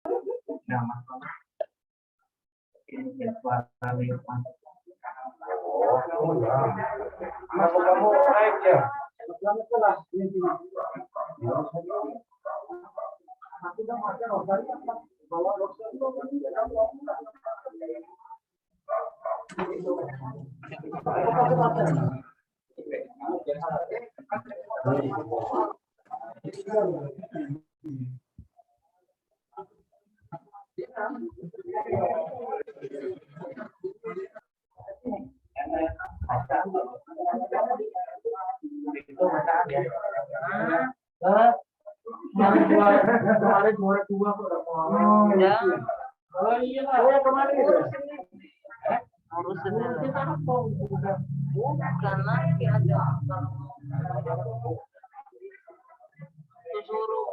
Oh ya. Kenapa kamu naik ya? Kemarin juara 2 kok udah mau. Ya. Oh iya lah. Oh kemarin itu. Urusan karena ada suruh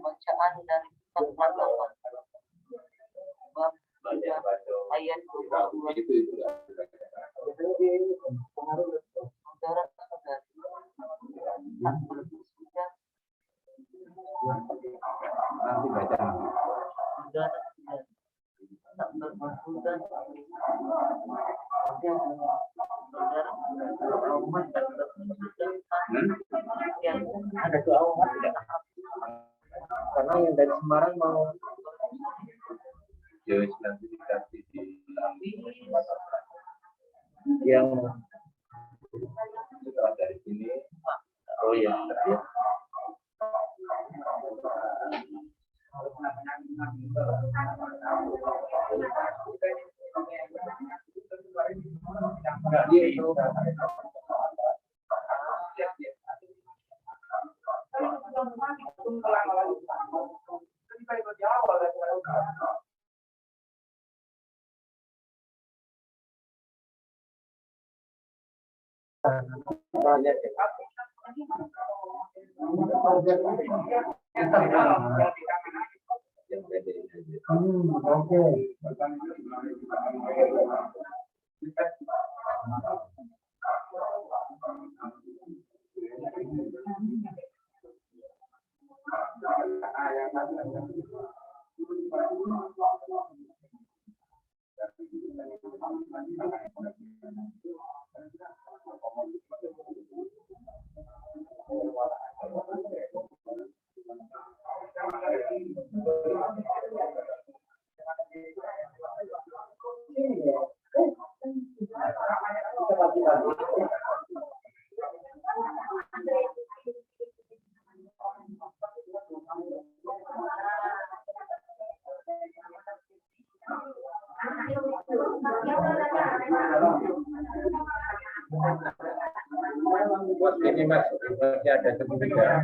bacaan dari Fatwa bab ayat 22 saudara-saudari tak bersudah Nanti baca. saudara-saudari tak bersudah saudara umat tak bersudah yang Ada doa umat tidak? Karena yang dari Semarang mau nanti dikasih di yang setelah dari sini. Oh ya. Enggak dia itu. Buat ini Mas, masih ada ketiga.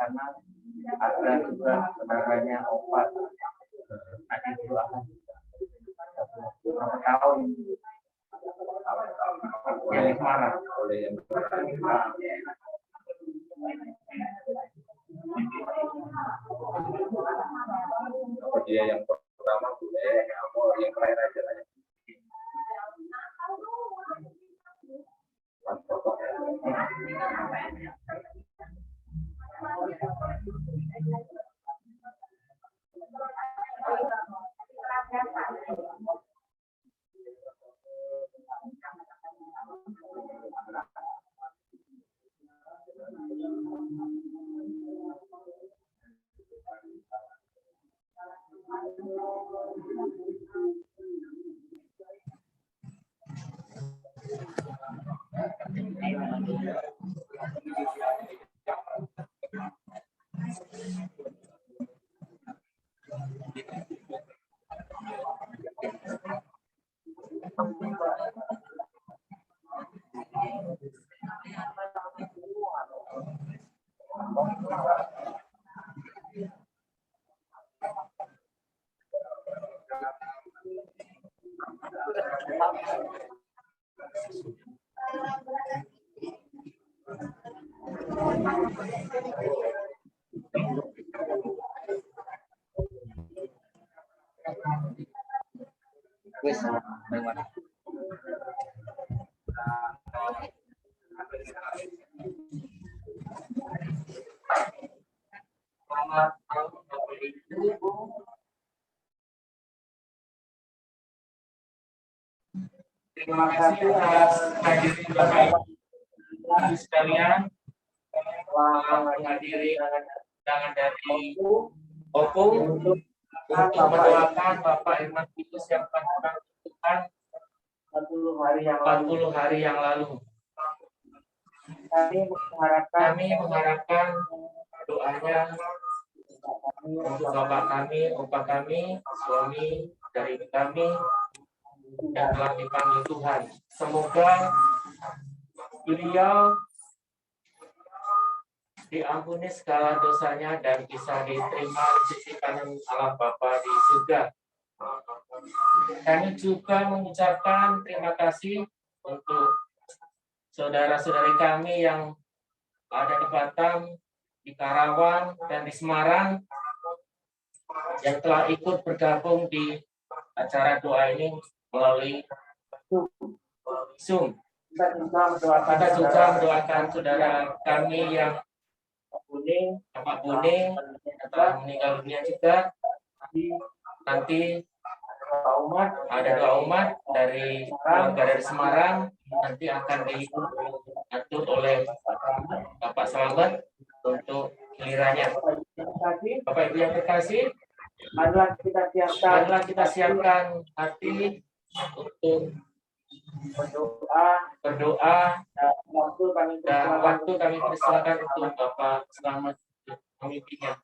Karena ada juga saudaranya opat adik dua berapa tahun yang di Semarang Oleh yang dia yang pertama boleh, yang terakhir aja lah. wis lewat Terima kasih atas hadirin Bapak Ibu sekalian telah menghadiri undangan dari Opung untuk mendoakan Bapak Irman Kudus yang telah menentukan 40 hari yang lalu. Kami mengharapkan doanya untuk Bapak kami, Opa kami, suami dari kami yang telah dipanggil Tuhan. Semoga beliau diampuni segala dosanya dan bisa diterima di sisi kanan Allah Bapa di surga. Kami juga mengucapkan terima kasih untuk saudara-saudari kami yang ada di Batam, di Karawang, dan di Semarang yang telah ikut bergabung di acara doa ini melalui Zoom. Kita juga mendoakan saudara kami yang Bapak Buning telah meninggal dunia juga. Nanti ada doa umat dari keluarga dari Semarang nanti akan diatur oleh Bapak Selamat untuk gilirannya. Bapak Ibu yang terkasih, marilah kita siapkan hati untuk berdoa dan waktu kami persilakan untuk Bapak Selamat memimpinnya.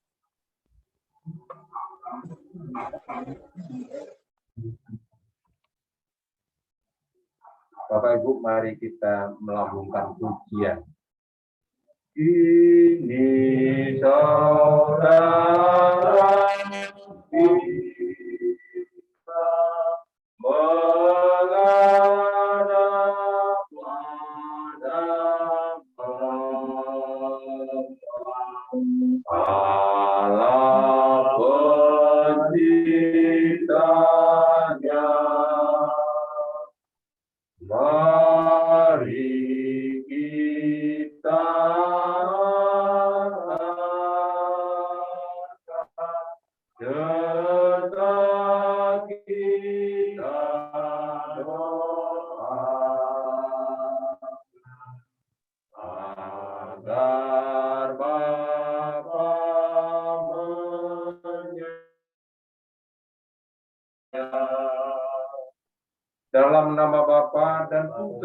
Bapak Ibu, mari kita melambungkan pujian. Ini saudara kita menghadap pada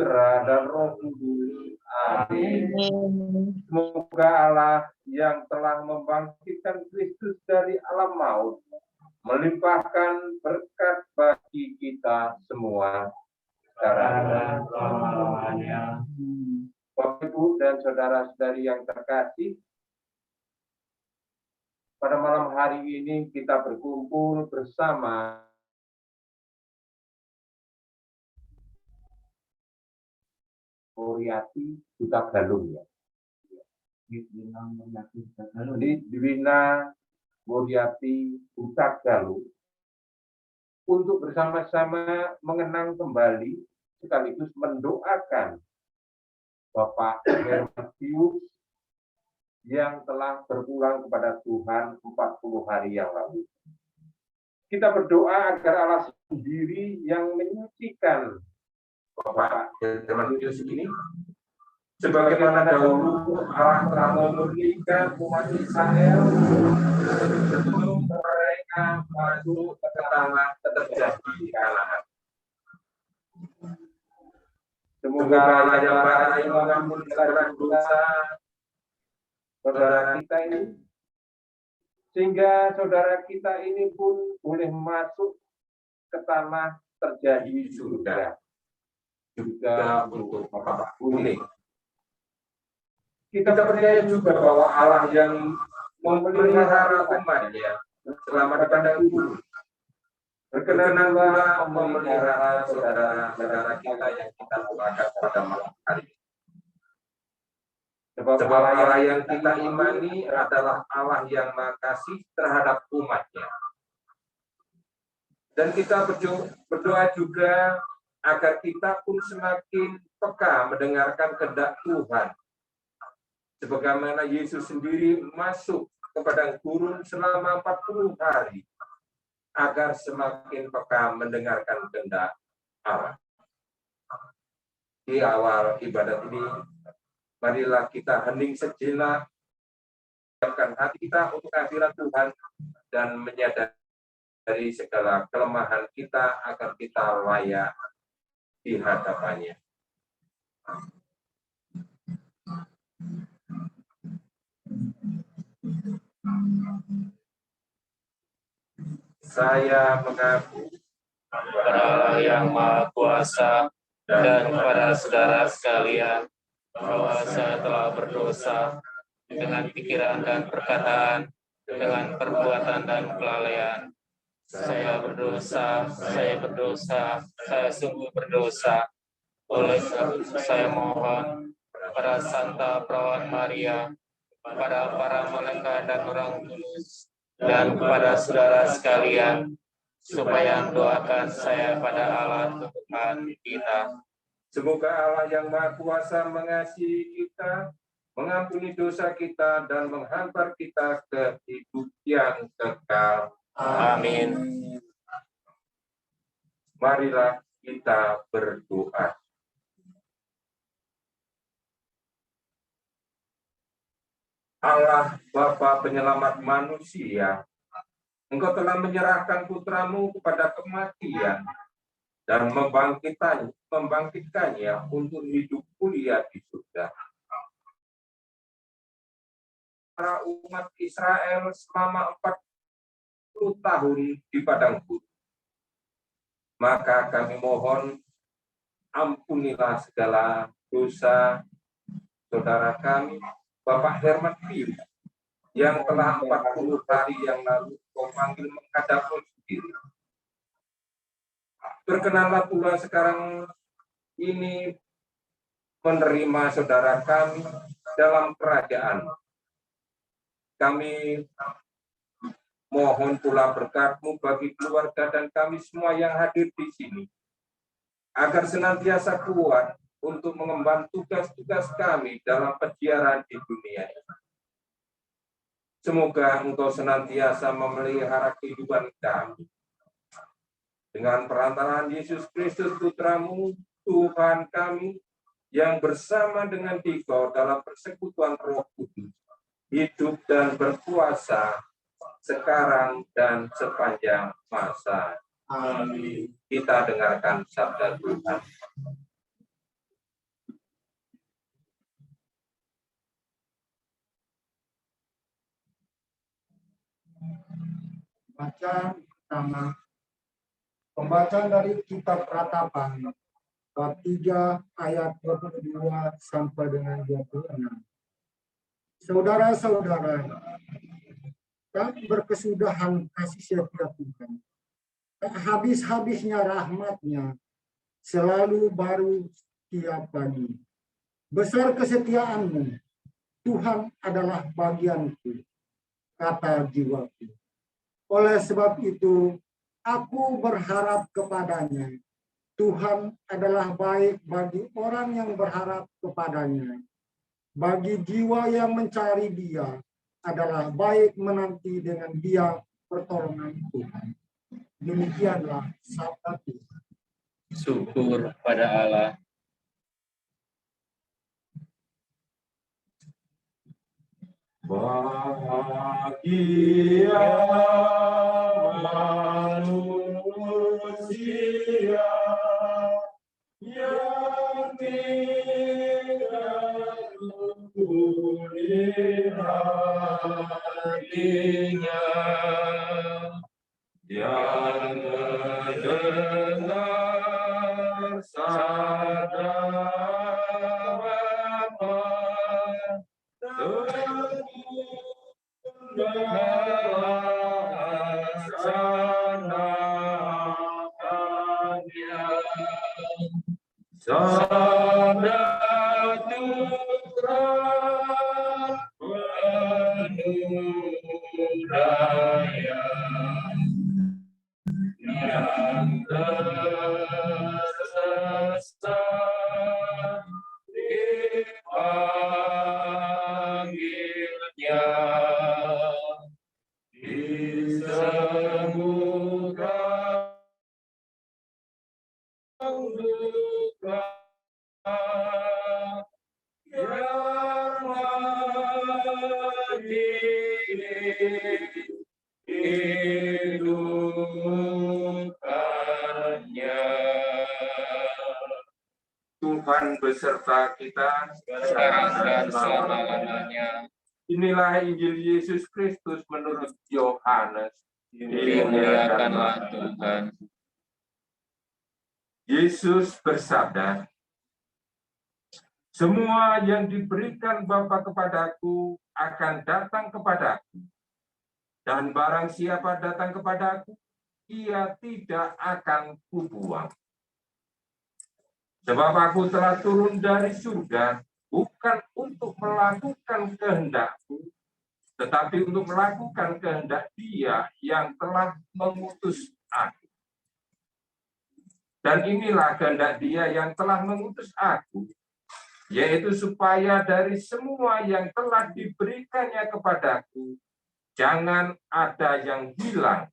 Putra, dan Roh Kudus. Amin. Semoga Allah yang telah membangkitkan Kristus dari alam maut melimpahkan berkat bagi kita semua sekarang dan selama-lamanya. Bapak, Ibu, dan saudara-saudari yang terkasih, pada malam hari ini kita berkumpul bersama Muriati Duta Galung, ya. Dibina Muriati Duta Galung untuk bersama-sama mengenang kembali sekaligus mendoakan Bapak Hermatius yang telah berpulang kepada Tuhan 40 hari yang lalu. Kita berdoa agar Allah sendiri yang menyucikan Bapak Hermatius ini, sebagaimana dahulu Allah telah memurnikan umat Israel sebelum mereka masuk ke tanah terjadi di Kanaan. Semoga Allah yang baik mengampuni segala dosa saudara kita ini, sehingga saudara kita ini pun boleh masuk ke tanah terjadi surga, juga untuk Bapak kuning. Kita percaya juga bahwa Allah yang memelihara umatnya selama di padang gurun berkenan pula memelihara saudara-saudara kita yang kita doakan pada malam hari ini. Sebab Allah yang kita imani adalah Allah yang Maha Kasih terhadap umatnya. Dan kita berdoa juga agar kita pun semakin peka mendengarkan kehendak Tuhan. Sebagaimana Yesus sendiri masuk ke padang gurun selama 40 hari, agar semakin peka mendengarkan kehendak Allah. Di awal ibadat ini, marilah kita hening sejenak, siapkan hati kita untuk kehadiran Tuhan dan menyadari segala kelemahan kita agar kita layak di hadapannya. Saya mengaku kepada Allah yang Maha Kuasa dan kepada saudara sekalian bahwa saya telah berdosa dengan pikiran dan perkataan, dengan perbuatan dan kelalaian. Saya berdosa, saya sungguh berdosa. Oleh sebab itu saya mohon kepada Santa Perawan Maria, kepada para malaikat dan orang kudus, dan kepada saudara sekalian, supaya mendoakan saya pada Allah Tuhan kita. Semoga Allah yang Maha Kuasa mengasihi kita, mengampuni dosa kita, dan menghantar kita ke hidup yang kekal. Amin. Marilah kita berdoa. Allah Bapa penyelamat manusia, Engkau telah menyerahkan putramu kepada kematian dan membangkitkannya untuk hidup mulia di surga. Para umat Israel selama 40 tahun di padang gurun. Maka kami mohon, ampunilah segala dosa saudara kami, Bapak Hermatius, yang telah 40 hari yang lalu Kau panggil menghadap sendiri. Berkenanlah pula sekarang ini menerima saudara kami dalam kerajaan. Kami mohon pula berkat-Mu bagi keluarga dan kami semua yang hadir di sini, agar senantiasa kuat untuk mengemban tugas-tugas kami dalam perjalanan di dunia ini. Semoga Engkau senantiasa memelihara kehidupan kami. Dengan perantaraan Yesus Kristus Putra-Mu, Tuhan kami, yang bersama dengan Dikau dalam persekutuan Roh Kudus, hidup dan berkuasa sekarang dan sepanjang masa. Amin. Kita dengarkan sabda Tuhan. Bacaan pertama, pembacaan dari Kitab Ratapan, bab 3 ayat 22 sampai dengan 26. Saudara-saudara, tak berkesudahan kasih setia Tuhan, tak habis-habisnya rahmat-Nya, selalu baru setiap pagi. Besar kesetiaan-Mu, Tuhan adalah bagianku, kata jiwaku. Oleh sebab itu, aku berharap kepadanya. Tuhan adalah baik bagi orang yang berharap kepadanya. Bagi jiwa yang mencari Dia, adalah baik menanti dengan Dia pertolongan Tuhan. Demikianlah sabda Tuhan. Syukur pada Allah. Bahagia manusia yang tinggal di hatinya, yang mendengar sabda Bapa, melaksanakannya. Sabda Tuhan penuh daya, yang tersesat dipanggilnya, disembuhkan luka yang mati hidupkannya. Tuhan beserta kita Sekarang dan selama-lamanya. Inilah Injil Yesus Kristus menurut Yohanes. Dimuliakanlah Tuhan. Yesus bersabda, semua yang diberikan Bapa kepadaku akan datang kepadaku. Dan barang siapa datang kepadaku, ia tidak akan kubuang. Sebab aku telah turun dari surga, bukan untuk melakukan kehendakku, tetapi untuk melakukan kehendak Dia yang telah mengutus aku. Dan inilah kehendak Dia yang telah mengutus aku, yaitu supaya dari semua yang telah diberikannya kepadaku, jangan ada yang hilang,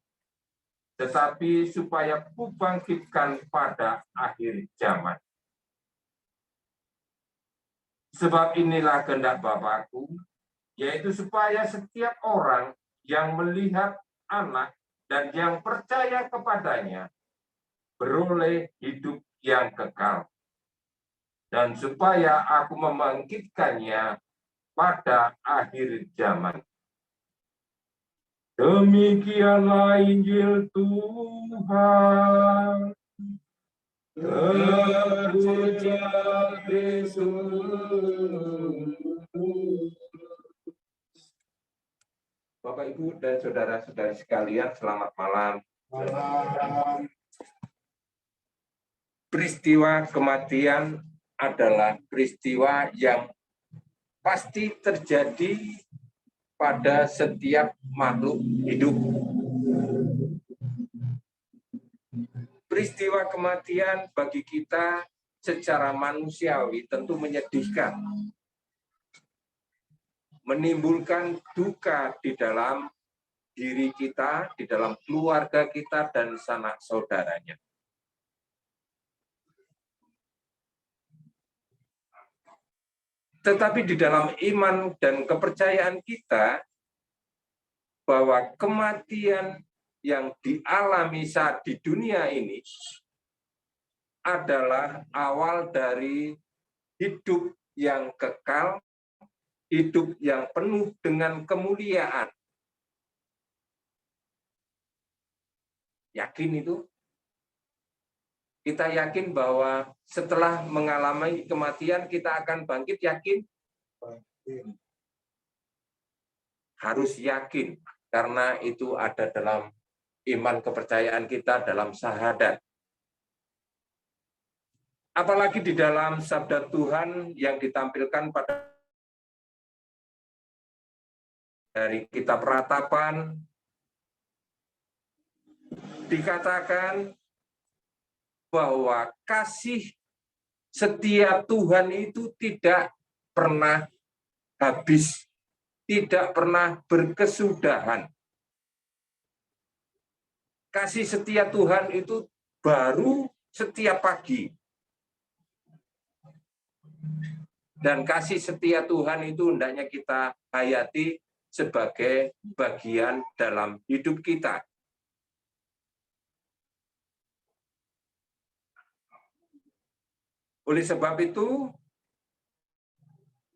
tetapi supaya kubangkitkan pada akhir zaman. Sebab inilah kehendak Bapa-Ku, yaitu supaya setiap orang yang melihat Anak dan yang percaya kepadanya beroleh hidup yang kekal, dan supaya aku membangkitkannya pada akhir zaman. Demikianlah Injil Tuhan. Terpujilah Kristus. Bapak, Ibu, dan saudara-saudari sekalian, selamat malam. Peristiwa kematian adalah peristiwa yang pasti terjadi pada setiap makhluk hidup. Peristiwa kematian bagi kita secara manusiawi tentu menyedihkan, menimbulkan duka di dalam diri kita, di dalam keluarga kita, dan sanak saudaranya. Tetapi di dalam iman dan kepercayaan kita, bahwa kematian yang dialami saat di dunia ini adalah awal dari hidup yang kekal, hidup yang penuh dengan kemuliaan. Yakin itu? Kita yakin bahwa setelah mengalami kematian kita akan bangkit, yakin? Harus yakin, karena itu ada dalam iman kepercayaan kita, dalam syahadat. Apalagi di dalam sabda Tuhan yang ditampilkan pada dari kitab Ratapan, dikatakan bahwa kasih setia Tuhan itu tidak pernah habis, tidak pernah berkesudahan. Kasih setia Tuhan itu baru setiap pagi. Dan kasih setia Tuhan itu hendaknya kita hayati sebagai bagian dalam hidup kita. Oleh sebab itu,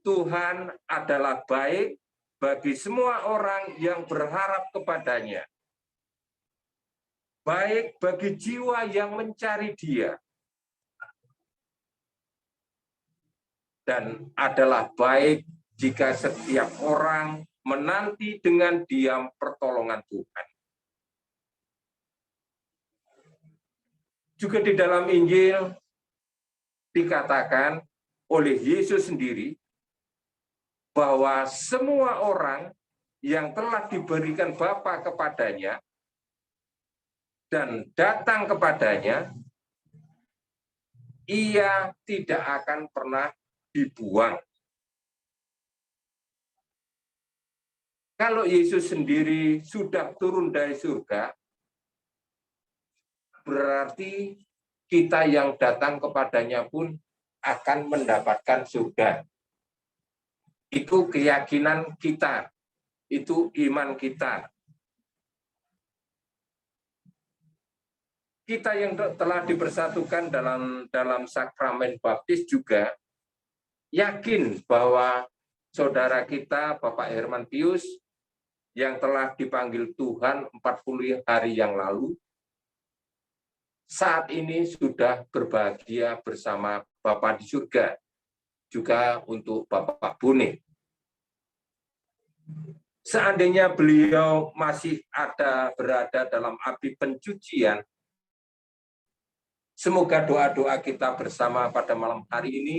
Tuhan adalah baik bagi semua orang yang berharap kepadanya. Baik bagi jiwa yang mencari Dia. Dan adalah baik jika setiap orang menanti dengan diam pertolongan Tuhan. Juga di dalam Injil dikatakan oleh Yesus sendiri bahwa semua orang yang telah diberikan Bapa kepadanya dan datang kepadanya, ia tidak akan pernah dibuang. Kalau Yesus sendiri sudah turun dari surga, berarti kita yang datang kepadanya pun akan mendapatkan surga. Itu keyakinan kita, itu iman kita. Kita yang telah dipersatukan dalam sakramen baptis juga yakin bahwa saudara kita, Bapak Herman Pius, yang telah dipanggil Tuhan 40 hari yang lalu, saat ini sudah berbahagia bersama Bapa di surga, juga untuk Bapak Bune. Seandainya beliau masih berada dalam api pencucian, semoga doa-doa kita bersama pada malam hari ini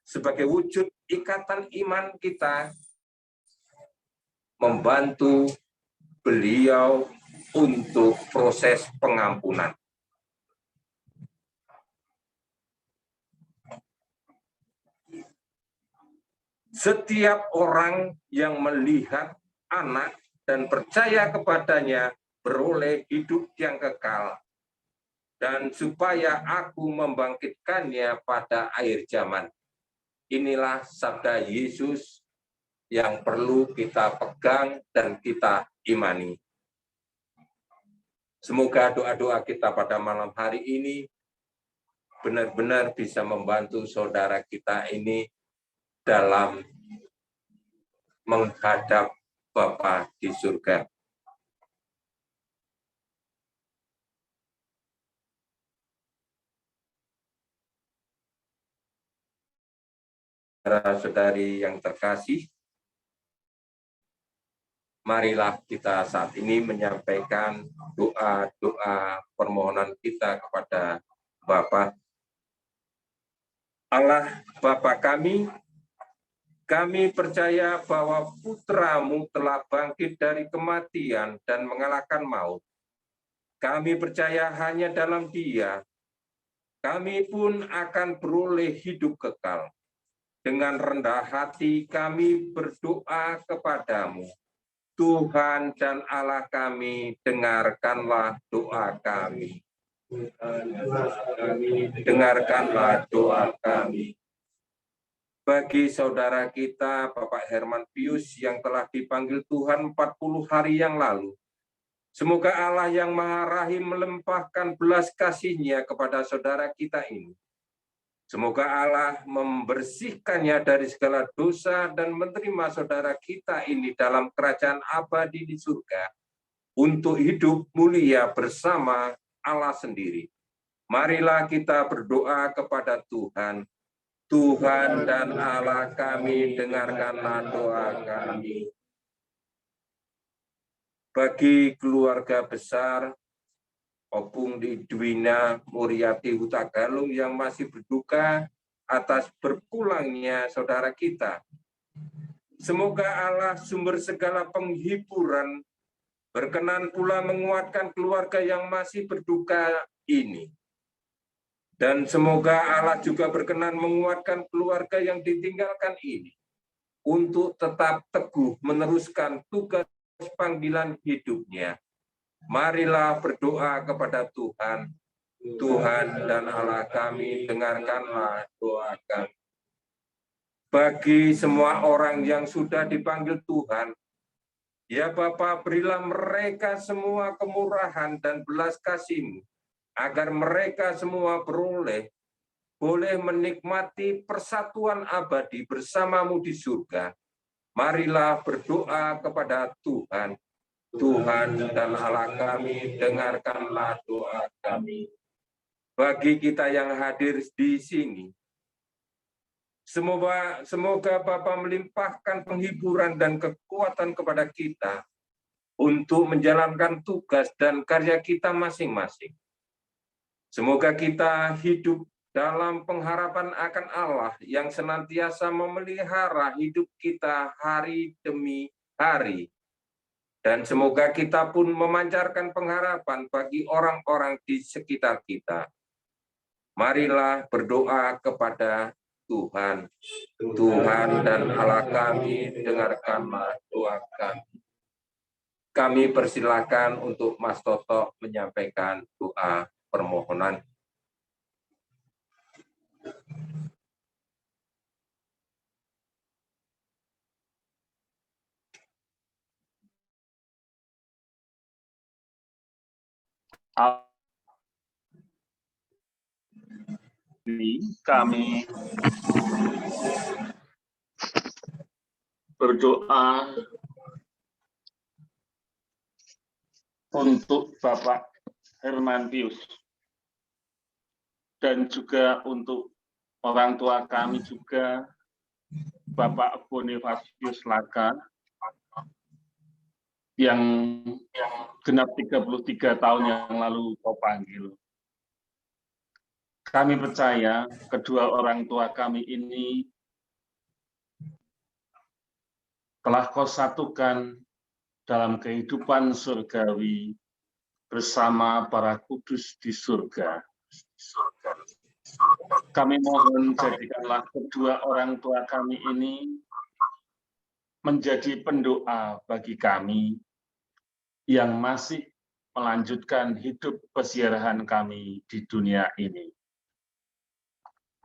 sebagai wujud ikatan iman kita membantu beliau untuk proses pengampunan. Setiap orang yang melihat anak dan percaya kepadanya beroleh hidup yang kekal, dan supaya aku membangkitkannya pada akhir zaman. Inilah sabda Yesus yang perlu kita pegang dan kita imani. Semoga doa-doa kita pada malam hari ini benar-benar bisa membantu saudara kita ini dalam menghadap Bapa di surga. Saudara-saudari yang terkasih, marilah kita saat ini menyampaikan doa-doa permohonan kita kepada Bapa. Allah Bapa kami percaya bahwa Putra-Mu telah bangkit dari kematian dan mengalahkan maut. Kami percaya hanya dalam Dia, kami pun akan beroleh hidup kekal. Dengan rendah hati kami berdoa kepadamu. Tuhan dan Allah kami, dengarkanlah doa kami. Dengarkanlah doa kami. Bagi saudara kita, Bapak Herman Pius, yang telah dipanggil Tuhan 40 hari yang lalu, semoga Allah yang Maha Rahim melimpahkan belas kasih-Nya kepada saudara kita ini. Semoga Allah membersihkannya dari segala dosa dan menerima saudara kita ini dalam kerajaan abadi di surga. untuk hidup mulia bersama Allah sendiri. Marilah kita berdoa kepada Tuhan. Tuhan dan Allah kami, dengarkanlah doa kami. Bagi keluarga besar Opung Dwina Muriati Hutagalung yang masih berduka atas berpulangnya saudara kita, semoga Allah sumber segala penghiburan berkenan pula menguatkan keluarga yang masih berduka ini. Dan semoga Allah juga berkenan menguatkan keluarga yang ditinggalkan ini untuk tetap teguh meneruskan tugas panggilan hidupnya. Marilah berdoa kepada Tuhan. Tuhan dan Allah kami, dengarkanlah doa kami. Bagi semua orang yang sudah dipanggil Tuhan, ya Bapa, berilah mereka semua kemurahan dan belas kasih-Mu, agar mereka semua boleh menikmati persatuan abadi bersama-Mu di surga. Marilah berdoa kepada Tuhan. Tuhan dan Allah kami, dengarkanlah doa kami. Bagi kita yang hadir di sini, semoga Bapa melimpahkan penghiburan dan kekuatan kepada kita untuk menjalankan tugas dan karya kita masing-masing. Semoga kita hidup dalam pengharapan akan Allah yang senantiasa memelihara hidup kita hari demi hari. Dan semoga kita pun memancarkan pengharapan bagi orang-orang di sekitar kita. Marilah berdoa kepada Tuhan. Tuhan dan Allah kami, dengarkanlah doa kami. Kami persilakan untuk Mas Toto menyampaikan doa permohonan. Kami berdoa untuk Bapak Herman Pius dan juga untuk orang tua kami juga, Bapak Bonifasius Laka, yang genap 33 tahun yang lalu kau panggil. Kami percaya kedua orang tua kami ini telah kau satukan dalam kehidupan surgawi bersama para kudus di surga. Kami mohon jadikanlah kedua orang tua kami ini menjadi pendoa bagi kami yang masih melanjutkan hidup peziarahan kami di dunia ini.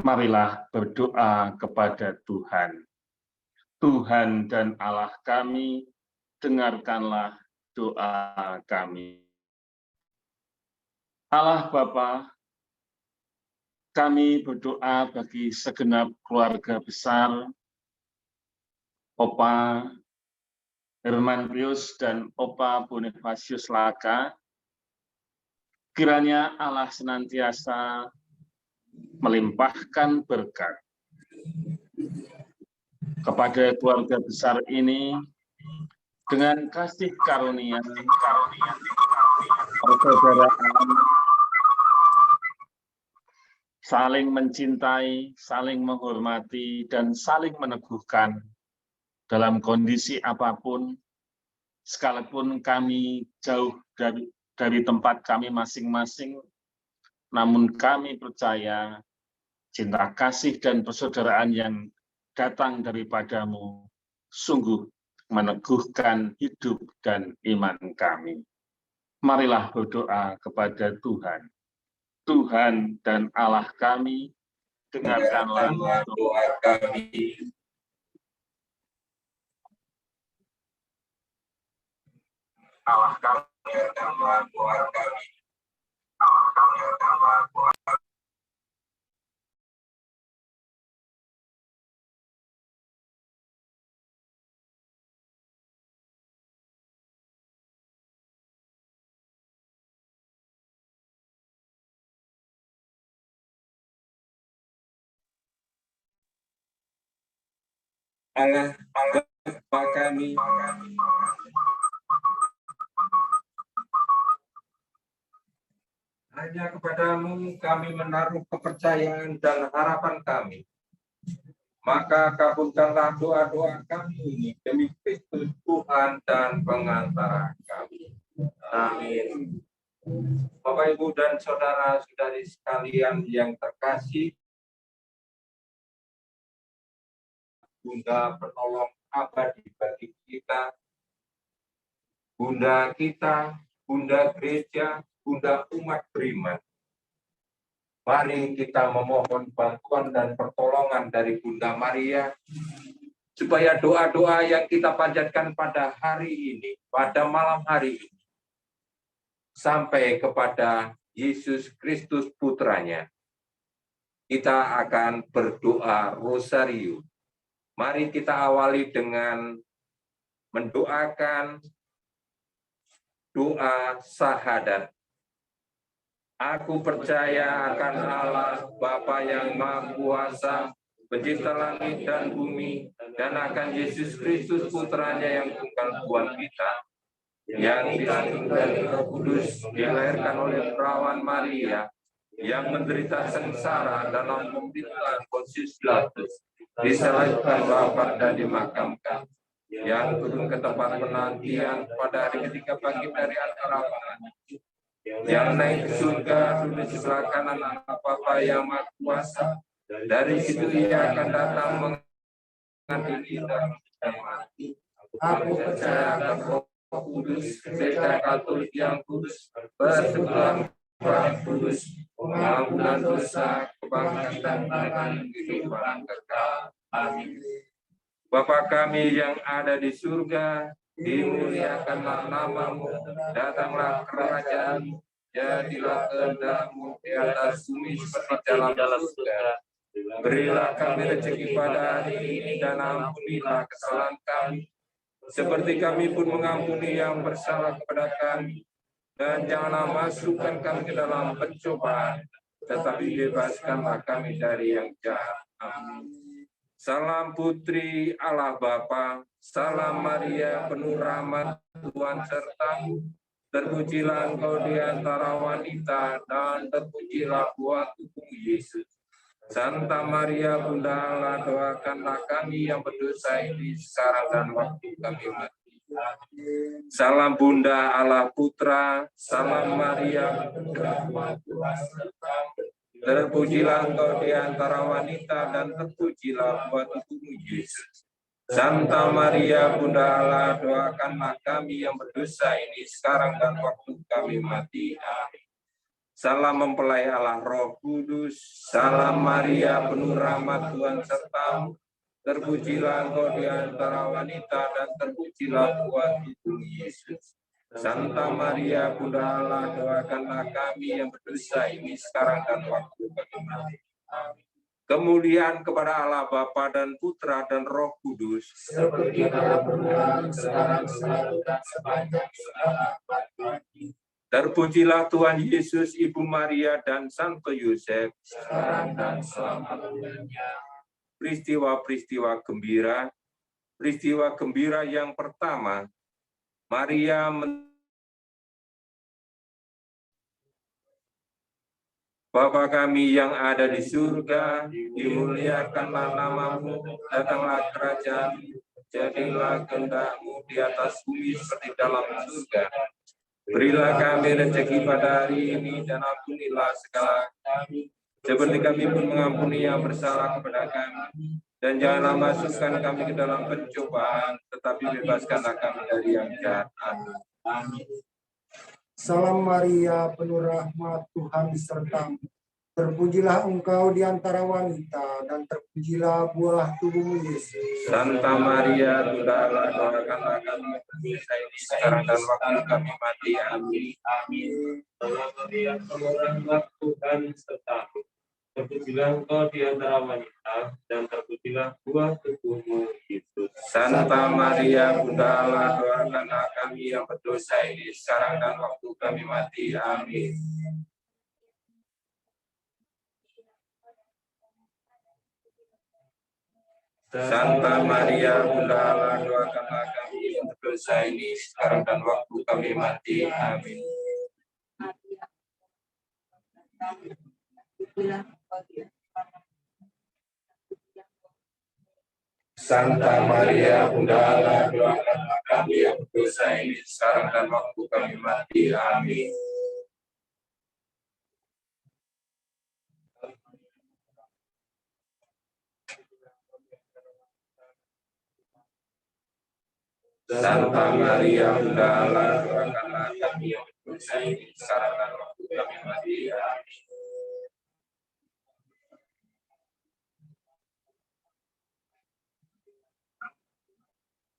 Marilah berdoa kepada Tuhan. Tuhan dan Allah kami, dengarkanlah doa kami. Allah Bapa, kami berdoa bagi segenap keluarga besar, Opa Herman Pius dan Opa Bonifasius Laka. Kiranya Allah senantiasa melimpahkan berkat kepada keluarga besar ini dengan kasih karunia, persaudaraan, saling mencintai, saling menghormati, dan saling meneguhkan dalam kondisi apapun, sekalipun kami jauh dari tempat kami masing-masing, namun kami percaya cinta kasih dan persaudaraan yang datang daripadamu sungguh meneguhkan hidup dan iman kami. Marilah berdoa kepada Tuhan. Tuhan dan Allah kami, dengarkanlah doa kami. Allah kami, dengarkanlah doa kami. Allah kami, dengarkanlah doa kami. Allah Bapa kami, hanya kepadamu kami menaruh kepercayaan dan harapan kami. Maka kabulkanlah doa-doa kami ini demi Kristus Tuhan dan pengantara kami. Amin. Bapak, Ibu, dan saudara-saudari sekalian yang terkasih, Bunda penolong abadi bagi kita, Bunda kita, Bunda gereja, Bunda umat beriman. Mari kita memohon bantuan dan pertolongan dari Bunda Maria, supaya doa-doa yang kita panjatkan pada hari ini, pada malam hari ini, sampai kepada Yesus Kristus putranya. Kita akan berdoa rosario. Mari kita awali dengan mendoakan doa syahadat. Aku percaya akan Allah Bapa yang Maha Kuasa, pencipta langit dan bumi, dan akan Yesus Kristus putranya yang tunggal Tuhan kita, yang dilahirkan dari Roh Kudus, dilahirkan oleh perawan Maria, yang menderita sengsara dalam pemerintahan Pontius Pilatus, disalibkan Bapa dan dimakamkan, yang turun ke tempat penantian pada hari ketiga pagi dari antara mati, yang naik ke surga duduk di sebelah kanan Allah Bapa yang Maha Kuasa. Dari situ ia akan datang mengadili dan mati. Aku percaya akan Roh Kudus, gereja Katolik yang kudus, persekutuan yang kudus, pengampunan dosa, kebangkitan dan kehidupan kekal. Amin. Bapa kami yang ada di surga, dimuliakanlah namamu, datanglah kerajaan, jadilah kehendak-Mu di atas bumi seperti dalam surga. Berilah kami rezeki pada hari ini dan ampunilah kesalahan kami, seperti kami pun mengampuni yang bersalah kepada kami. Dan janganlah masukkan kami ke dalam pencobaan, tetapi bebaskanlah kami dari yang jahat. Amin. Salam Putri Allah Bapa, salam Maria penuh rahmat Tuhan sertamu, terpujilah engkau di antara wanita dan terpujilah buah tubuhmu Yesus. Santa Maria Bunda Allah, doakanlah kami yang berdosa ini sekarang dan waktu kami mati. Salam Bunda Allah Putra, salam Maria penuh rahmat Tuhan sertamu, terpujilah engkau di antara wanita dan terpujilah buah tubuhmu Yesus. Santa Maria Bunda Allah, doakanlah kami yang berdosa ini sekarang dan waktu kami mati. Amin. Salam mempelai Allah Roh Kudus, salam Maria penuh rahmat Tuhan sertamu, terpujilah engkau di antara wanita dan terpujilah buah tubuhmu Yesus. Santa Maria Bunda Allah, doakanlah kami yang berdosa ini sekarang dan waktu kami mati. Amin. Kemuliaan kepada Allah Bapa dan Putra dan Roh Kudus, seperti pada permulaan, sekarang, selalu, dan sepanjang abad. terpujilah Tuhan Yesus, Ibu Maria dan Santo Yosef, Sekarang dan selama-lamanya. Peristiwa-peristiwa gembira yang pertama, Maria Bapa kami yang ada di surga, dimuliakanlah namamu, datanglah kerajaan-Mu, jadilah kehendak-Mu di atas bumi seperti dalam surga. Berilah kami rezeki pada hari ini dan ampunilah segala kami, seperti kami pun mengampuni yang bersalah kepada kami. Dan janganlah masukkan kami ke dalam pencobaan, tetapi bebaskanlah kami dari yang jahat. Amin. Salam Maria, penuh rahmat Tuhan sertamu. Terpujilah engkau di antara wanita, dan terpujilah buah tubuhmu Yesus. Santa Maria, Bunda Allah, doakanlah kami yang berdosa ini sekarang dan waktu kami mati. Amin. Amin. Salam Maria, penuh rahmat Tuhan sertamu. Terpujilah engkau di antara wanita, dan terpujilah buah tubuhmu Yesus. Santa Maria, Bunda Allah, doakanlah kami yang berdosa ini sekarang dan waktu kami mati. Amin. Santa Maria Bunda Allah, doakanlah kami yang berdosa ini sekarang dan waktu kami mati. Amin. Santa Maria Bunda Allah, doakanlah kami yang berdosa ini sekarang dan waktu kami mati. Amin. Santa Maria Bunda Allah, doakanlah kami yang berdosa ini sekarang dan waktu kami mati. Amin.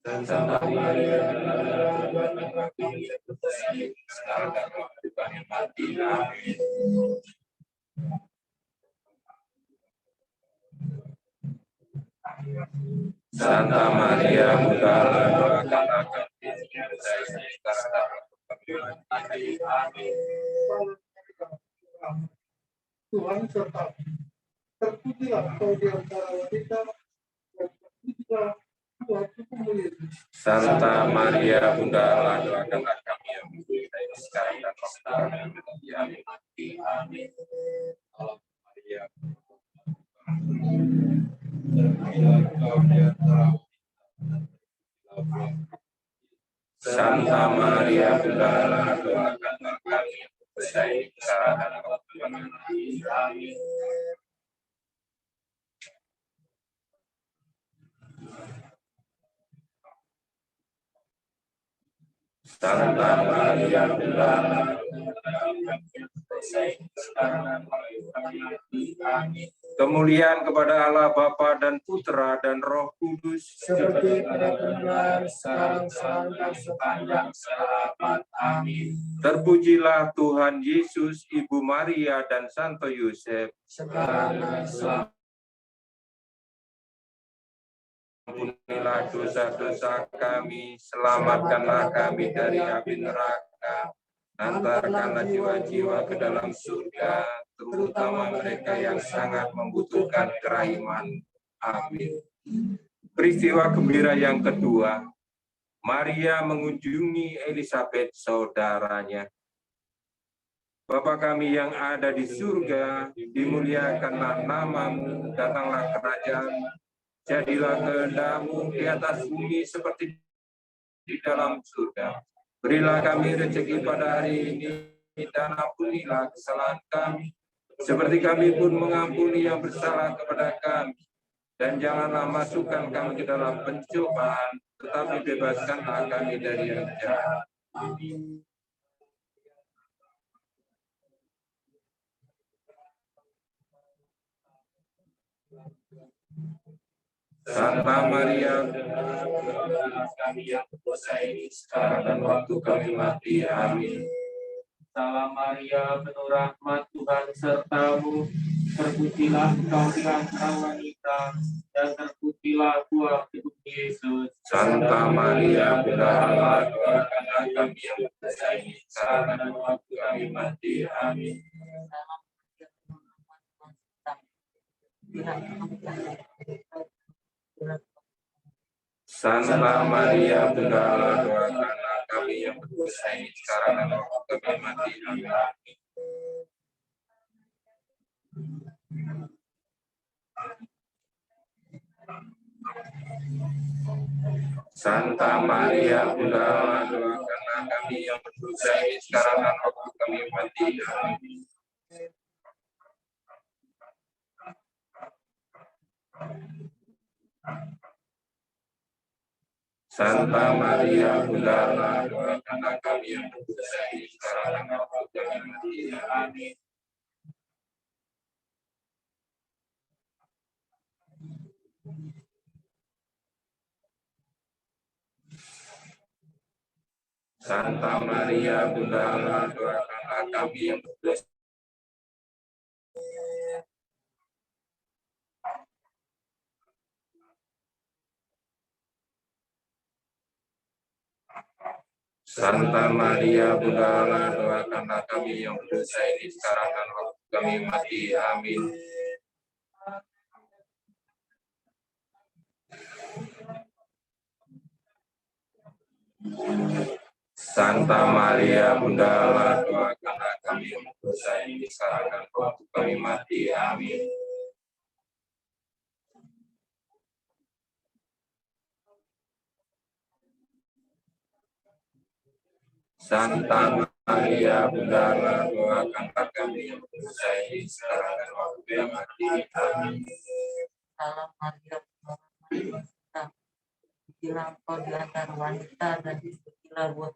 Santa Maria Bunda Allah, doakanlah kami yang berdosa ini sekarang dan waktu kami mati. Amin. Santa Maria Bunda Allah, doakanlah kami yang berdosa ini sekarang dan waktu kami mati. Amin. Tuhan serta terpujilah Engkau di antara wanita dan terpujilah buah tubuhmu Yesus. Santa Maria Bunda Allah, doakanlah kami yang berdosa ini sekarang dan waktu kami mati. Amin. Maria Santa Maria Bunda Allah, doakanlah kami yang berdosa ini sekarang dan waktu kami mati. Amin. Santa Maria Bunda Allah, doakanlah kami yang berdosa ini sekarang dan waktu kami mati. Amin. Kemuliaan kepada Allah Bapa dan Putra dan Roh Kudus, Seperti pada permulaan, sekarang, dan sepanjang abad. Amin. Terpujilah Tuhan Yesus, Ibu Maria dan Santo Yosef. Sekarang dan selamanya. Ampunilah dosa-dosa kami, selamatkanlah kami dari api neraka, antarkanlah jiwa-jiwa ke dalam surga, terutama mereka yang sangat membutuhkan kerahiman. Amin. Peristiwa gembira yang kedua, Maria mengunjungi Elisabet saudaranya. Bapa kami yang ada di surga, dimuliakanlah namamu, datanglah kerajaan, jadilah kehendak-Mu di atas bumi seperti di dalam surga. Berilah kami rezeki pada hari ini, dan ampunilah kesalahan kami, seperti kami pun mengampuni yang bersalah kepada kami. Dan janganlah masukkan kami ke dalam pencobaan, tetapi bebaskanlah kami dari yang jahat. Amin. Santa Maria, kami yang berdosa ini sekarang dan waktu kami mati. Amin. Salam Maria, penuh rahmat, Tuhan sertamu. Terpujilah engkau di antara wanita, dan terpujilah buah tubuh Yesus. Santa Maria, Bunda Allah, doakanlah kami yang berdosa ini sekarang dan waktu kami mati. Amin. Santa Maria, Bunda Allah, doakanlah kami yang berdosa ini sekarang dan waktu kami mati. Amin. Santa Maria, Bunda Allah, doakanlah kami yang berdosa ini sekarang dan waktu kami mati. Amin. Santa Maria, Bunda Allah, doakanlah kami yang berdosa ini sekarang dan waktu kami mati. Amin. Santa Maria, Bunda Allah, doakanlah kami yang berdosa. Santa Maria, Bunda Allah, doakanlah kami yang berdosa ini sekarang dan waktu kami mati. Amin. Santa Maria Bunda Allah, doakanlah kami yang berdosa ini sekarang dan waktu kami mati. Amin. Santa Maria Bunda Allah, doakanlah kami yang berdosa ini sekarang dan waktu kami mati. Amin. Salam Maria, terpujilah engkau di antara wanita dan terpujilah buah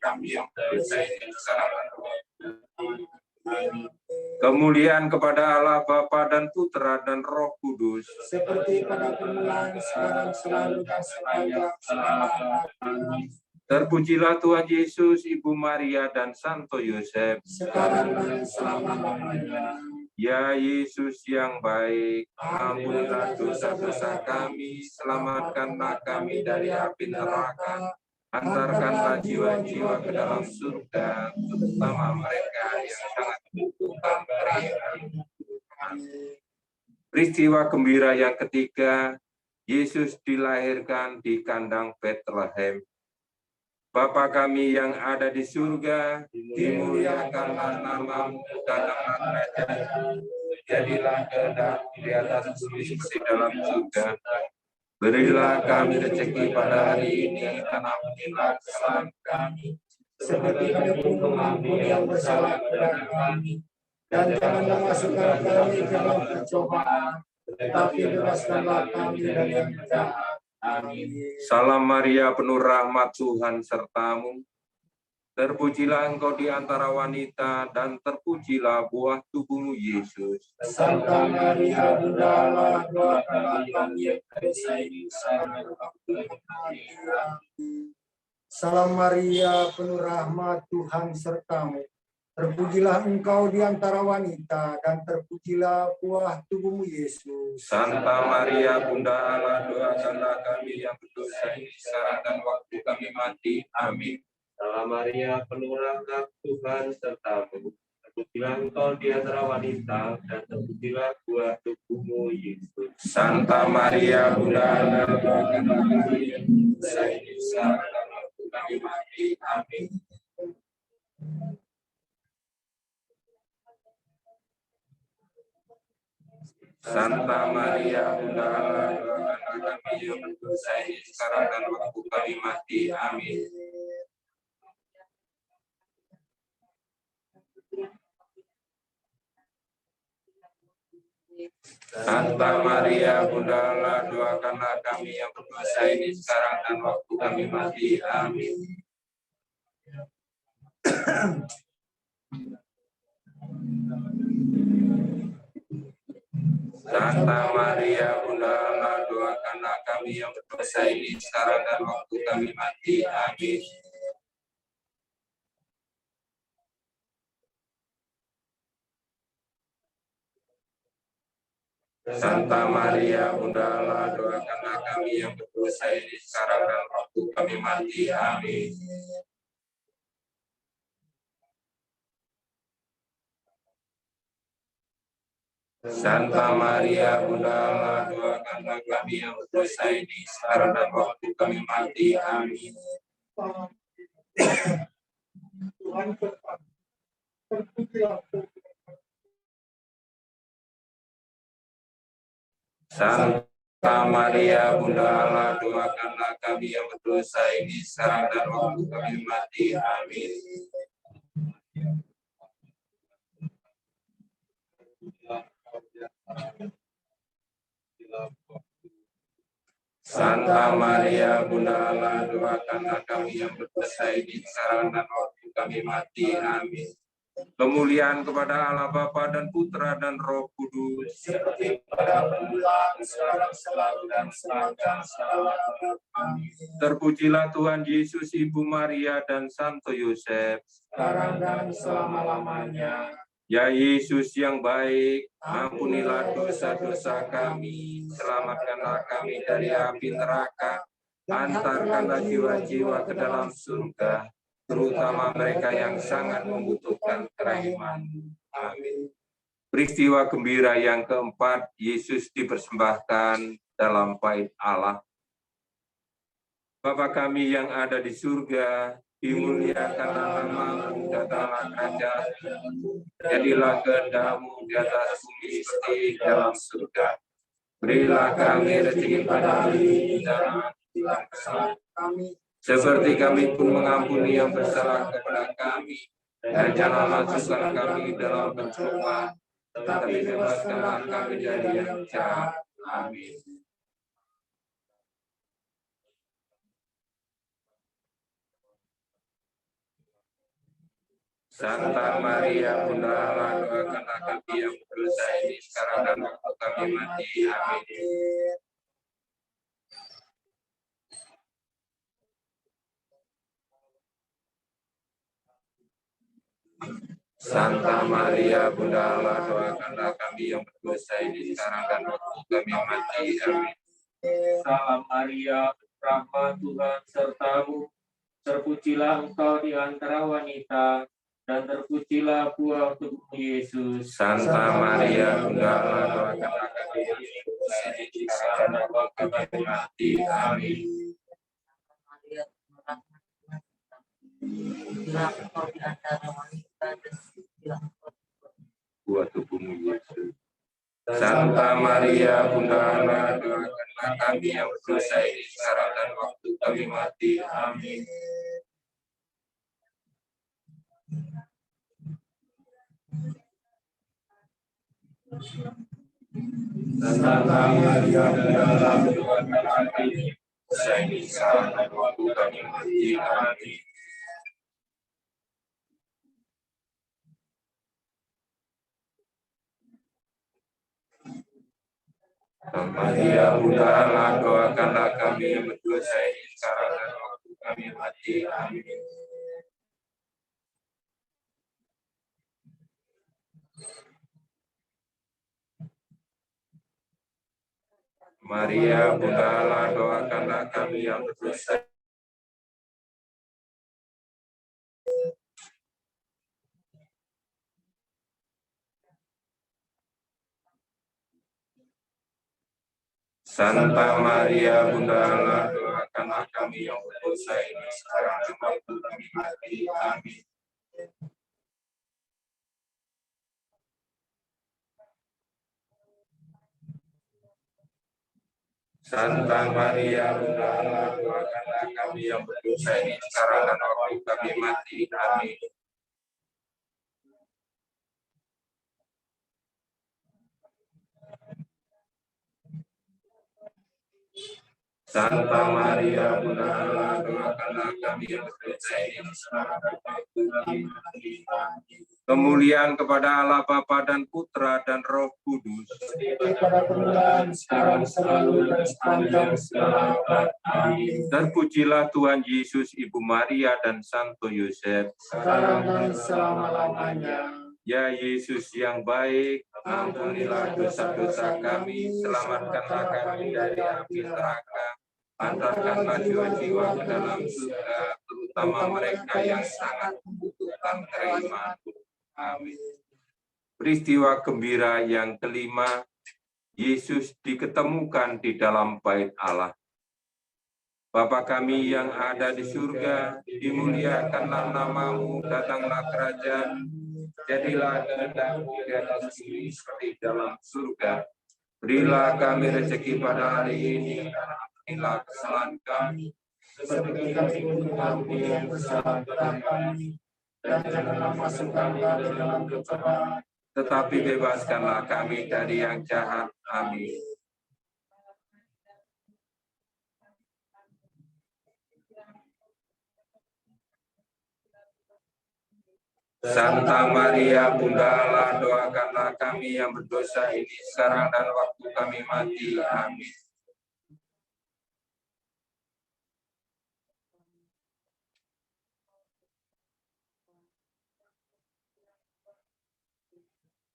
Kami yang berdosa ini sekarang dan waktu kami mati. Kemuliaan kepada Allah Bapa dan Putra dan Roh Kudus. seperti pada permulaan, sekarang, selalu, dan sepanjang selama-lamanya. Terpujilah Tuhan Yesus, Ibu Maria, dan Santo Yosef. Sekarang dan selama-lamanya. Ya Yesus yang baik, ampunilah dosa-dosa kami, selamatkanlah kami dari api neraka, antarkanlah jiwa-jiwa ke dalam surga, terutama mereka yang sangat membutuhkan keringanan. Peristiwa gembira yang ketiga, Yesus dilahirkan di kandang Bethlehem. Bapa kami yang ada di surga, dimuliakanlah namamu, datanglah kerajaan, jadilah kehendak-mu di atas bumi seperti dalam surga. Berilah kami rezeki pada hari ini, dan ampunilah kesalahan kami, Seperti kami pun mengampuni yang bersalah kepada kami. Dan jangan memasukkan kami ke dalam pencobaan, tetapi bebaskanlah kami dari yang jahat. Amin. Salam Maria, penuh rahmat, Tuhan sertamu. Terpujilah engkau di antara wanita, dan terpujilah buah tubuhmu, Yesus. Santa Maria Bunda Allah, doakanlah kami yang berdosa ini sekarang dan waktu kami mati. Amin. Salam Maria, penuh rahmat, Tuhan sertamu. Terpujilah engkau di antara wanita, dan terpujilah buah tubuhmu, Yesus. Santa Maria Bunda Allah, doakanlah kami yang berdosa ini sekarang dan waktu kami mati. Amin. Salam Maria, penuh rahmat, Tuhan sertamu. Terpujilah engkau di antara wanita, dan terpujilah buah tubuhmu, Yesus. Santa Maria Bunda Allah, doakanlah kami yang berdosa ini sekarang dan waktu kami mati. Amin. Santa Maria Bunda Allah, doakanlah kami yang berdosa ini sekarang dan waktu kami mati. Amin. Santa Maria Bunda Allah, doakanlah kami yang berdosa ini sekarang dan waktu kami mati. Amin. Santa Maria Bunda Allah, doakanlah kami yang berdosa ini sekarang dan waktu kami mati. Amin. Santa Maria Bunda Allah, doakanlah kami yang berdosa ini sekarang dan waktu kami mati. Amin. Santa Maria Bunda Allah, doakanlah kami yang berdosa ini sekarang dan waktu kami mati. Amin. Santa Maria Bunda Allah, doakanlah kami yang berdosa ini sekarang dan waktu kami mati. Amin. Santa Maria Bunda Allah, doakanlah kami yang berdosa ini sekarang dan waktu kami mati. Amin. Kemuliaan kepada Allah Bapa dan Putra dan Roh Kudus, seperti pada permulaan, sekarang, selalu, dan sepanjang selama-lamanya. Amin. Terpujilah Tuhan Yesus, Ibu Maria, dan Santo Yosef. Sekarang dan selama-lamanya. Ya Yesus yang baik, ampunilah dosa-dosa kami, selamatkanlah kami dari api neraka, antarkanlah jiwa-jiwa ke dalam surga, terutama mereka yang sangat membutuhkan kerahiman. Amin. Peristiwa gembira yang keempat, Yesus dipersembahkan dalam bait Allah. Bapa kami yang ada di surga, dimuliakanlah namamu, datanglah kerajaan-Mu, jadilah kehendak-Mu di atas bumi seperti di dalam surga. Berilah kami rezeki pada hari ini dan ampunilah kesalahan kami, seperti kami pun mengampuni yang bersalah kepada kami, dan jangan masukkan kami dalam pencobaan, tetapi bebaskanlah kami dari yang jahat. Amin. Santa Maria Bunda Allah, doakanlah kami yang berdosa ini sekarang dan waktu kami mati. Amin. Santa Maria Bunda Allah, doakanlah kami yang berdosa ini sekarang dan waktu kami mati. Amin. Salam Maria, rahmat Tuhan sertamu, terpujilah engkau di antara wanita, dan terpujilah buah tubuhmu Yesus. Santa Maria Bunda Allah, doakanlah kami yang berdosa ini sekarang dan waktu kami mati. Amin. Maria, rahmat Tuhan sertamu, terpujilah engkau di antara wanita, dan terpujilah engkau Buah tubuhmu Yesus. Santa Maria Bunda Allah, doakanlah kami yang berdosa ini sekarang dan waktu kami mati. Amin. Santa Maria Bunda Allah, doakanlah kami yang berdosa ini sekarang dan waktu kami mati. Amin. Santa Maria Bunda Allah, doakanlah kami yang berdosa ini sekarang dan waktu kami mati. Amin. Maria Bunda Allah, doakanlah kami yang berdosa. Santa Maria Bunda Allah, doakanlah kami yang berdosa ini sekarang dan waktu kami mati. Amin. Santa Maria Bunda Allah, doakanlah kami yang berdosa ini sekarang dan waktu kami mati. Amin. Santa Maria Bunda Allah, doakanlah kami yang berdosa ini sekarang dan waktu kami mati. Amin. Kemuliaan kepada Allah Bapa dan Putra dan Roh Kudus. pada permulaan, sekarang, selalu, dan sepanjang segala abad. Amin. Terpujilah Tuhan Yesus, Ibu Maria, dan Santo Yosef. Sekarang dan selama-lamanya. Ya Yesus yang baik, ampunilah dosa-dosa kami, selamatkanlah kami dari api neraka, antarkanlah jiwa-jiwa ke dalam surga, terutama mereka yang sangat membutuhkan kerimahan. Amin. Peristiwa gembira yang kelima, Yesus diketemukan di dalam bait Allah. Bapa kami yang ada di surga, dimuliakanlah namamu, datanglah kerajaan, jadilah kehendak-Mu di atas bumi seperti dalam surga. Berilah kami rezeki pada hari ini, dan ampunilah kesalahan kami, Seperti kami pun mengampuni yang bersalah kepada kami, dan janganlah masukkan kami dalam pencobaan, tetapi bebaskanlah kami dari yang jahat. Amin. Santa Maria Bunda Allah, doakanlah kami yang berdosa ini sekarang dan waktu kami mati. Amin.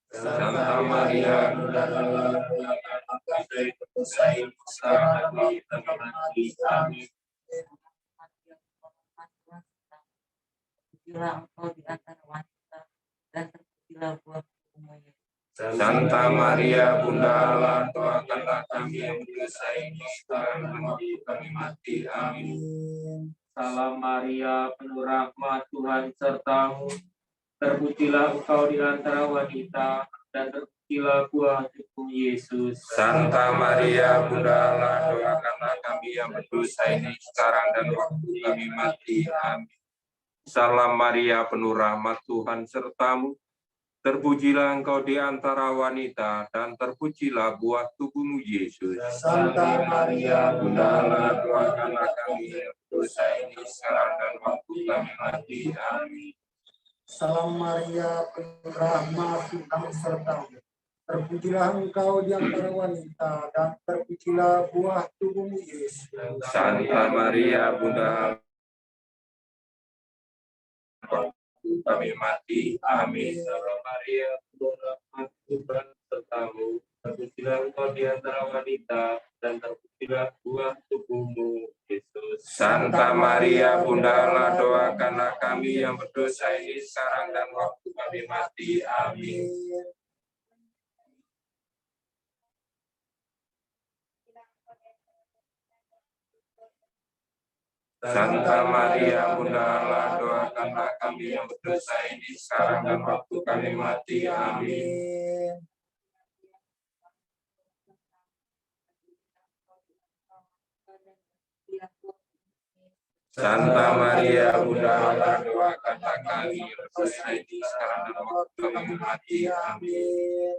Santa Maria Bunda Allah, doakanlah kami yang berdosa ini sekarang dan waktu kami mati. Amin. terpujilah engkau di antara wanita, dan terpujilah buah tubuhmu Yesus. Santa Maria Bunda Allah, doakanlah kami yang berdosa ini, sekarang dan waktu kami mati. Amin. Salam Maria, penuh rahmat, Tuhan sertamu. Terpujilah engkau di antara wanita, dan terpujilah buah tubuhmu Yesus. Santa Maria, Bunda Allah, doakanlah kami yang berdosa ini, sekarang dan waktu kami mati. Amin. Salam Maria, penuh rahmat, Tuhan sertamu. Terpujilah engkau di antara wanita, dan terpujilah buah tubuhmu Yesus. Santa Maria, Bunda Allah, doakanlah kami yang berdosa ini, sekarang dan waktu kami mati. Amin. Salam Maria, penuh rahmat, Tuhan sertamu. Terpujilah engkau di antara wanita, dan terpujilah buah tubuhmu Yesus. Santa Maria, Bunda Allah, kami mati. Amin. Salam Maria, penuh rahmat, Tuhan sertamu. Terpujilah engkau di antara wanita, dan terpujilah buah tubuhmu Yesus. Santa Maria, Bunda Allah, doakanlah kami yang berdosa ini, sekarang dan waktu kami mati. Amin. Santa Maria, Bunda Allah, doakanlah kami yang berdosa ini, sekarang dan waktu kami mati. Amin. Santa Maria, Bunda Allah, doakanlah kami yang berdosa ini, sekarang dan waktu kami mati. Amin.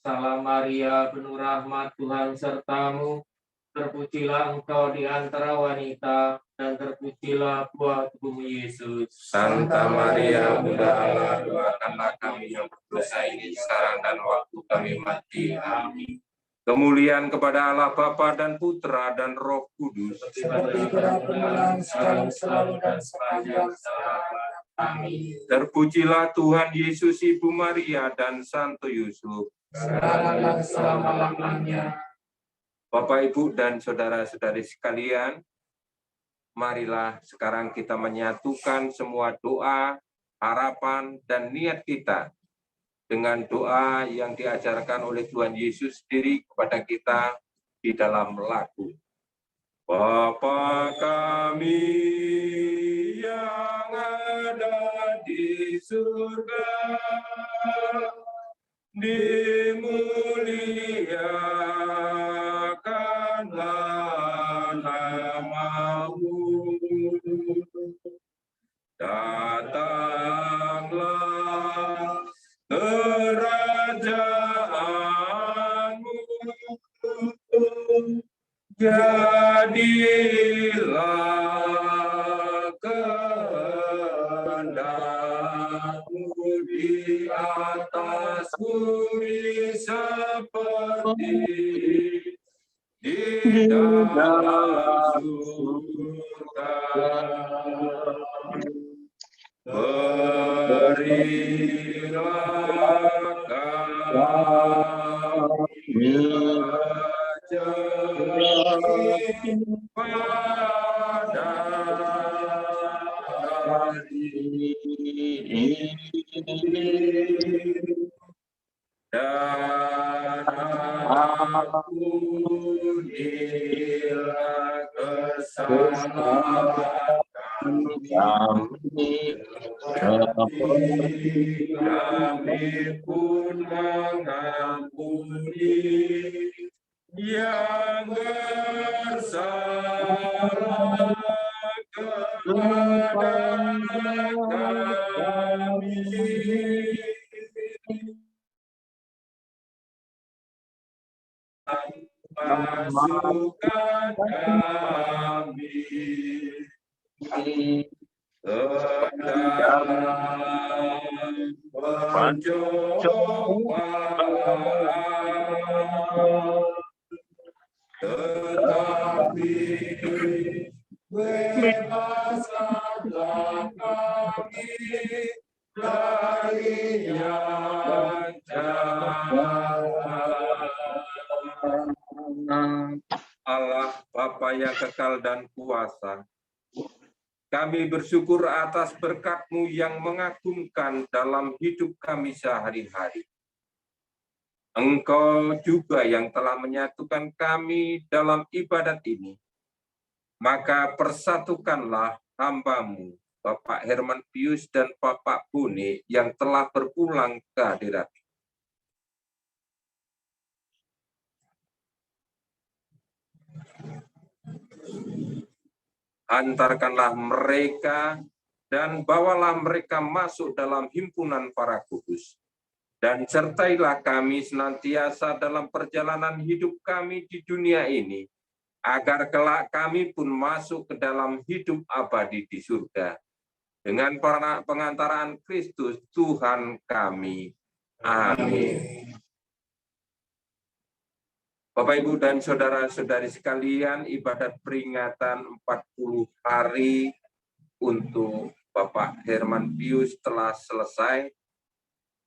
Salam Maria, penuh rahmat, Tuhan sertamu. Terpujilah engkau di antara wanita, dan terpujilah buah tubuhmu Yesus. Santa Maria, Bunda Allah, doakanlah kami yang berdosa ini, sekarang dan waktu kami mati. Amin. Kemuliaan kepada Allah Bapa dan Putra dan Roh Kudus. Seperti permulaan, sekarang, selalu, dan sepanjang zaman. Amin. Terpujilah Tuhan Yesus, Ibu Maria, dan Santo Yusuf. Sekarang dan selama-lamanya. Bapak, Ibu, dan saudara-saudari sekalian, marilah sekarang kita menyatukan semua doa, harapan, dan niat kita dengan doa yang diajarkan oleh Tuhan Yesus sendiri kepada kita di dalam lagu. Bapa kami yang ada di surga, dimuliakanlah nama-Mu. Datanglah kerajaanmu, jadilah kehendak-Mu di atas bumi seperti di dalam surga. Berilah kami rezeki pada hari ini, dan ampunilah kesalahan kami pun mengampuni yang bersalah kepada kami. Masukkan kami tetapi bebaskanlah kami dari yang jahat. Allah Bapa yang kekal dan kuasa, kami bersyukur atas berkat-Mu yang mengagumkan dalam hidup kami sehari-hari. Engkau juga yang telah menyatukan kami dalam ibadat ini. Maka persatukanlah hamba-Mu, Bapak Herman Pius dan Bapak Bune yang telah berpulang ke hadirat. Antarkanlah mereka dan bawalah mereka masuk dalam himpunan para kudus. Dan sertailah kami senantiasa dalam perjalanan hidup kami di dunia ini, agar kelak kami pun masuk ke dalam hidup abadi di surga. Dengan pengantaraan Kristus Tuhan kami. Amin. Bapak, Ibu, dan saudara-saudari sekalian, ibadat peringatan 40 hari untuk Bapak Herman Pius telah selesai.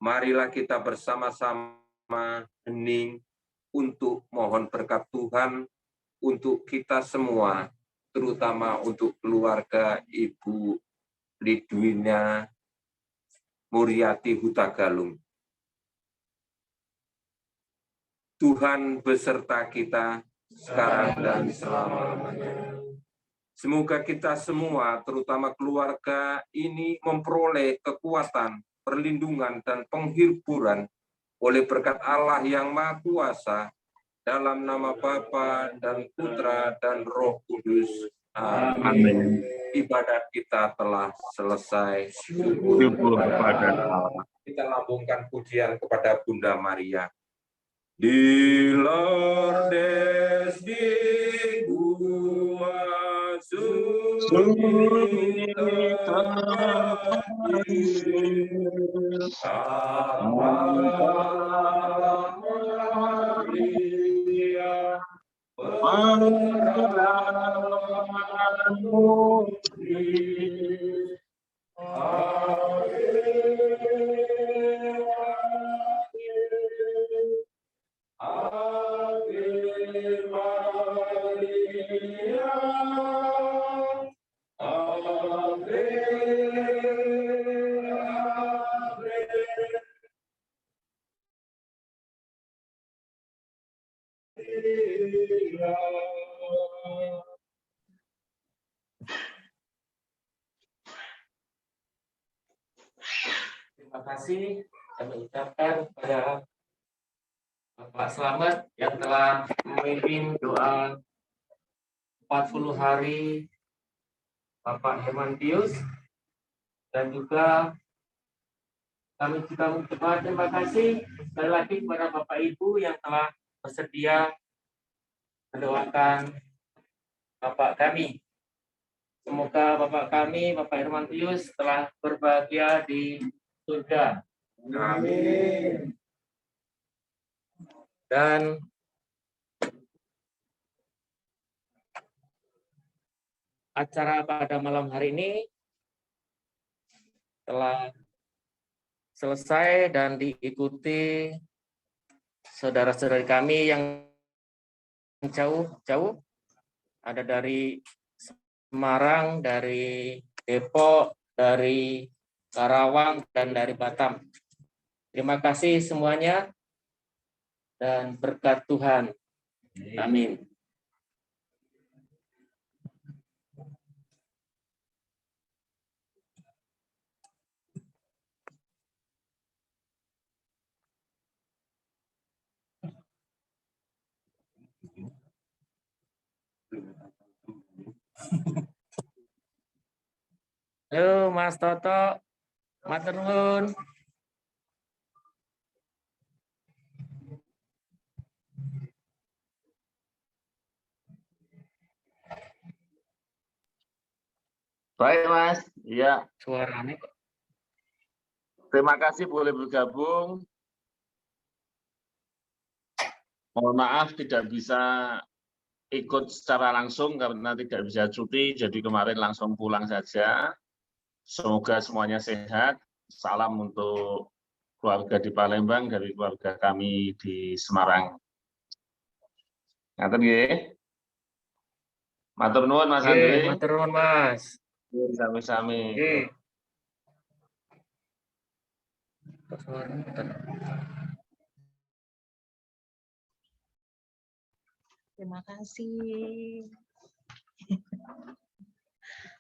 Marilah kita bersama-sama hening untuk mohon berkat Tuhan untuk kita semua, terutama untuk keluarga Ibu Lidwina Muriati Hutagalung. Tuhan beserta kita sekarang dan selama-lamanya. Semoga kita semua, terutama keluarga ini, memperoleh kekuatan, perlindungan, dan penghiburan oleh berkat Allah yang Maha Kuasa, dalam nama Bapa dan Putra dan Roh Kudus. Amin. Ibadat kita telah selesai. Syukur kepada Allah. Kita lambungkan pujian kepada Bunda Maria. Di Lourdes di gua suci Terima kasih kami ucapkan kepada Bapak Slamet yang telah memimpin doa 40 hari Bapak Herman Pius, dan juga kami juga mengucapkan terima kasih sekali lagi kepada Bapak Ibu yang telah bersedia mendoakan Bapak kami. Semoga Bapak kami, Bapak Herman Pius, telah berbahagia di surga. Amin. Dan acara pada malam hari ini telah selesai dan diikuti saudara-saudari kami yang jauh-jauh. Ada dari Semarang, dari Depok, dari Karawang, dan dari Batam. Terima kasih semuanya dan berkat Tuhan. Amin. Halo Mas Toto, matur nuwun. Baik, Mas. Ya, Suaranya kok. terima kasih boleh bergabung. Mohon maaf tidak bisa ikut secara langsung karena tidak bisa cuti, jadi kemarin langsung pulang saja. Semoga semuanya sehat. Salam untuk keluarga di Palembang dari keluarga kami di Semarang. Ngaten nggih. Matur nuwun Mas Andre. Matur nuwun Mas. Sami-sami. Suaranya Terima kasih.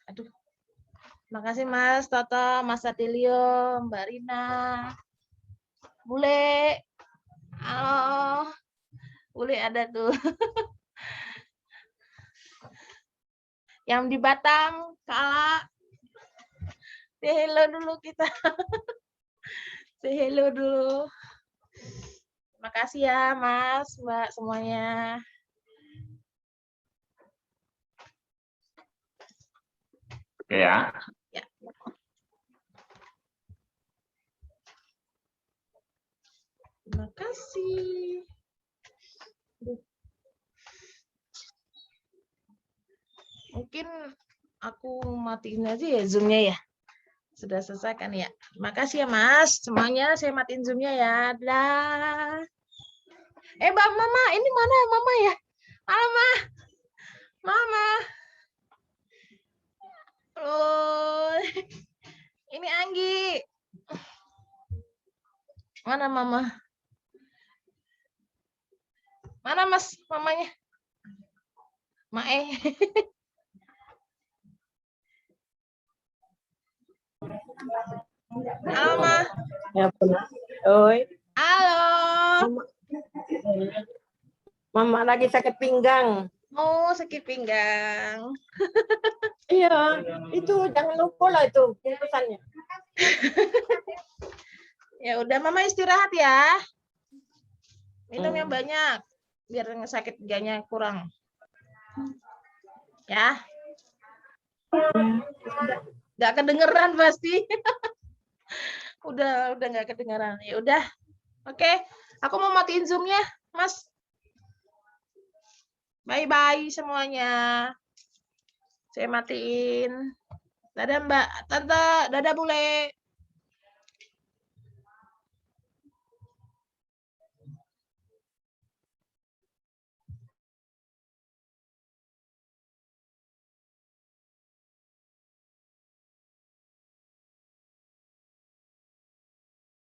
Aduh. Terima kasih Mas Toto, Mas Atilio, Mbak Rina, Bule. Halo. Bule ada tuh. Yang di Batam, Kala. Say hello dulu kita. Say hello dulu. Terima kasih ya Mas, Mbak semuanya. Oke ya. Ya. Terima kasih. Mungkin aku matiin aja ya Zoom-nya ya. Sudah selesai kan ya. Terima kasih ya Mas. Semuanya saya matiin Zoom-nya ya. Dah. Mbak Mama, ini mana Mama ya? Halo Ma. Mama. Halo. Ini Anggi. Mana Mama? Mana Mas mamanya? Mae. Halo Ma. Ya benar. Oi, Halo. Mama lagi sakit pinggang. Oh, sakit pinggang. Iya, itu jangan lupa lah itu bungkusannya. Ya udah Mama istirahat ya. Minum yang banyak biar sakit pinggangnya kurang. Ya. Nggak kedengeran pasti. udah nggak kedengeran. Ya udah. Oke, aku mau matiin Zoom-nya, Mas. Bye-bye semuanya. Saya matiin. Dadah Mbak, Tante, dadah Bule.